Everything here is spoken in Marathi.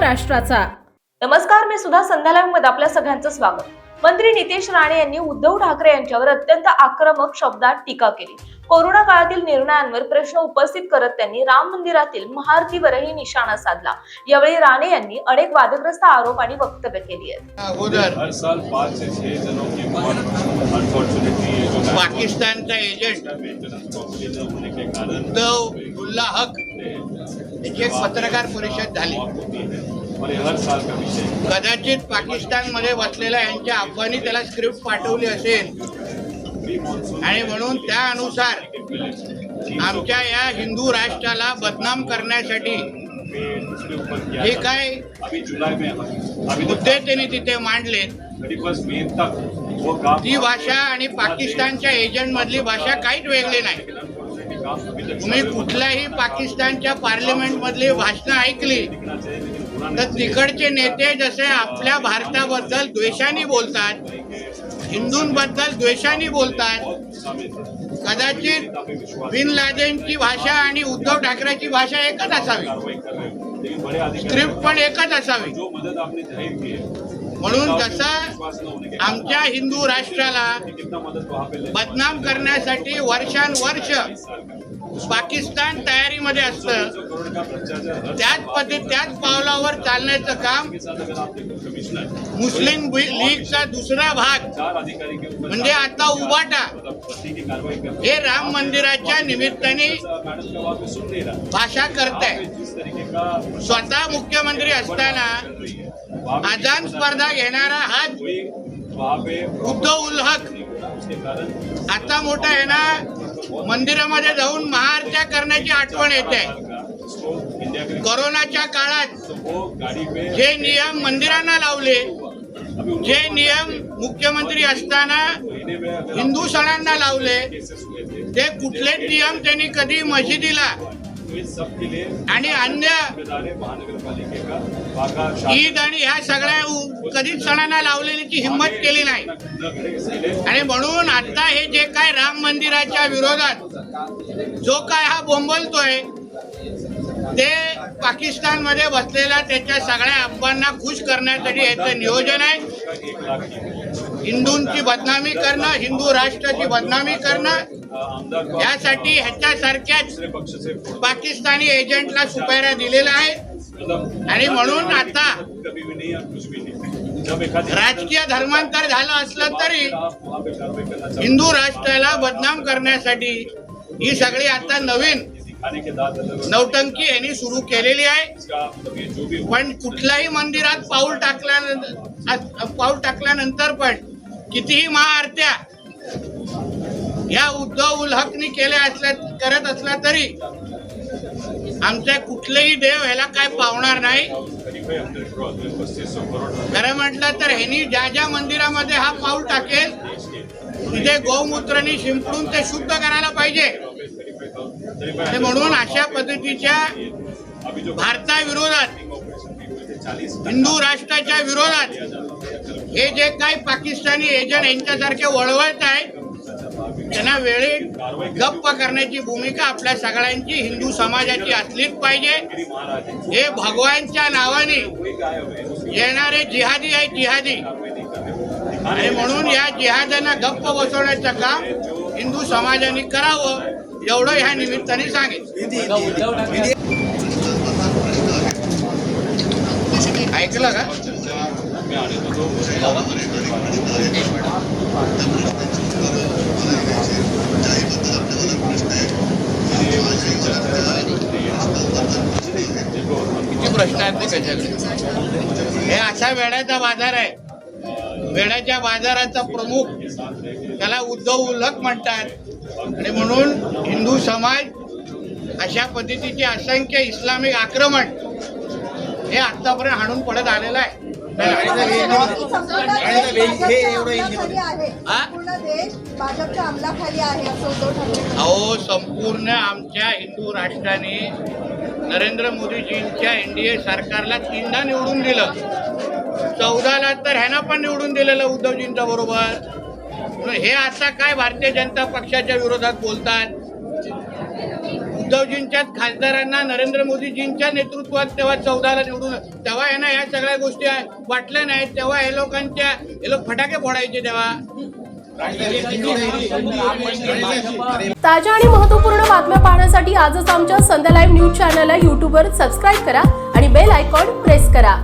राष्ट्राचा. नमस्कार, मी सुधा संध्यालामध्ये आपल्या सगळ्यांचं स्वागत. मंत्री नितेश राणे यांनी उद्धव ठाकरे यांच्यावर अत्यंत आक्रमक शब्दात टीका केली. कोरोना काळातील निर्णयांवर प्रश्न उपस्थित करत त्यांनी राम मंदिरातील महाआरतीवरही निशाणा साधला. यावेळी राणे यांनी अनेक वादग्रस्त आरोप आणि वक्तव्य केली आहेत. हर साल 5 से 6 जनों की मौत अनफॉर्चुनेटली पाकिस्तानचा एजंट होने के कारण उद्धव हक याची एक पत्रकार परिषद झाली. और ये हर साल का विषय. कदाचित पाकिस्तानमध्ये बसलेल्या यांच्या अफगाणी त्याला स्क्रिप्ट पाठवली असेल आणि म्हणून त्यानुसार आमच्या या हिंदू राष्ट्राला बदनाम करण्यासाठी हे काय मुद्दे त्यांनी तिथे मांडले. 31 मे तक वो काम ती भाषा आणि पाकिस्तानच्या एजंट मधली भाषा काहीच वेगळी नाही. तुम्ही कुठल्याही पाकिस्तानच्या पार्लिमेंट मधली भाषणं ऐकली तर तिकडचे नेते जसे आपल्या भारताबद्दल द्वेषाने बोलतात, हिंदूंबद्दल द्वेषाने बोलतात. कदाचित बिन लादेनची भाषा आणि उद्धव ठाकरेची भाषा एकच असावी, स्क्रिप्ट पण एकच असावी. म्हणून जसं आमच्या हिंदू राष्ट्राला बदनाम करण्यासाठी वर्षानुवर्ष पाकिस्तान तयारीमध्ये असतं, त्याच पावलावर चालण्याचं काम मुस्लिम लीगचा दुसरा भाग म्हणजे आता उबाटा हे राम मंदिराच्या निमित्ताने भाषा करताय. स्वतः मुख्यमंत्री असताना अजान स्पर्धा घेणारा हा उद्धव हक आता मोठा आहे ना, मंदिरामध्ये जाऊन महाआरत्या करण्याची आठवण येते. कोरोनाच्या काळात जे नियम मंदिरांना लावले, जे नियम मुख्यमंत्री असताना हिंदू सणांना लावले, ते कुठलेच नियम त्यांनी कधी मशिदीला आणि अन्य ईद आणि ह्या सगळ्या कधीच सणांना लावलेली हिंमत केली नाही. आणि म्हणून आता हे जे काय राम मंदिराच्या विरोधात जो काय हा बोंबलतोय ते पाकिस्तानमध्ये बसलेला त्याच्या सगळ्या अफगाणांना खुश करण्यासाठी याचं नियोजन आहे. हिंदूंची बदनामी करणं, हिंदू राष्ट्राची बदनामी करणं, यासाठी ह्याच्यासारख्याच पाकिस्तानी एजंटला सुपाऱ्या दिलेल्या आहेत. आणि म्हणून आता राजकीय धर्मांतर झालं असलं तरी हिंदू राष्ट्राला बदनाम करण्यासाठी ही सगळी आता नवीन नौटंकी यांनी सुरू केलेली आहे. पण कुठल्याही मंदिरात पाऊल टाकल्यानंतर पण कितीही महाआरत्या या उद्धव हकनी करत असला तरी आमच्या कुठलेही देव ह्याला काय पावणार नाही. खरं म्हटलं तर ह्यांनी ज्या मंदिरामध्ये हा पाऊल टाकेल तिथे गोमूत्राने शिंपडून ते शुद्ध करायला पाहिजे. म्हणून अशा पद्धतीच्या भारताविरोधात, हिंदू राष्ट्राच्या विरोधात हे जे काही पाकिस्तानी एजंट यांच्यासारखे वळवत आहेत त्यांना वेळेत गप्प करण्याची भूमिका आपल्या सगळ्यांची, हिंदू समाजाची असलीच पाहिजे. हे भगवानच्या नावाने येणारे जिहादी आहेत, जिहादी. आणि म्हणून या जिहाद्यांना गप्प बसवण्याचं काम हिंदू समाजाने करावं एवढं ह्या निमित्ताने सांगेल. ऐकलं का? किती प्रश्न आहेत ते त्याच्याकडे. हे असा वेड्याचा बाजार आहे. वेड्याच्या बाजाराचा प्रमुख त्याला उद्धव हक म्हणतात. आणि म्हणून हिंदू समाज अशा पद्धतीचे असंख्य इस्लामिक आक्रमण हे आतापर्यंत हाणून पडत आलेलं आहे. अहो, संपूर्ण आमच्या हिंदू राष्ट्राने नरेंद्र मोदीजींच्या NDA सरकारला 3दा निवडून दिलं. 14ला तर ह्यांना पण निवडून दिलेलं उद्धवजींच्या बरोबर. हे आता काय भारतीय जनता पक्षाच्या विरोधात बोलतात. उद्धवजींच्याच खासदारांना नरेंद्र मोदीजींच्या नेतृत्वात तेव्हा 14ला निवडून तेव्हा यांना या सगळ्या गोष्टी वाटल्या नाहीत. तेव्हा हे लोक फटाके फोडायचे तेव्हा. ताज्या आणि महत्त्वपूर्ण बातम्या पाहण्यासाठी आजच आमच्या संध्या लाईव्ह न्यूज चॅनलला YouTubeवर सबस्क्राईब करा आणि बेल आयकॉन प्रेस करा.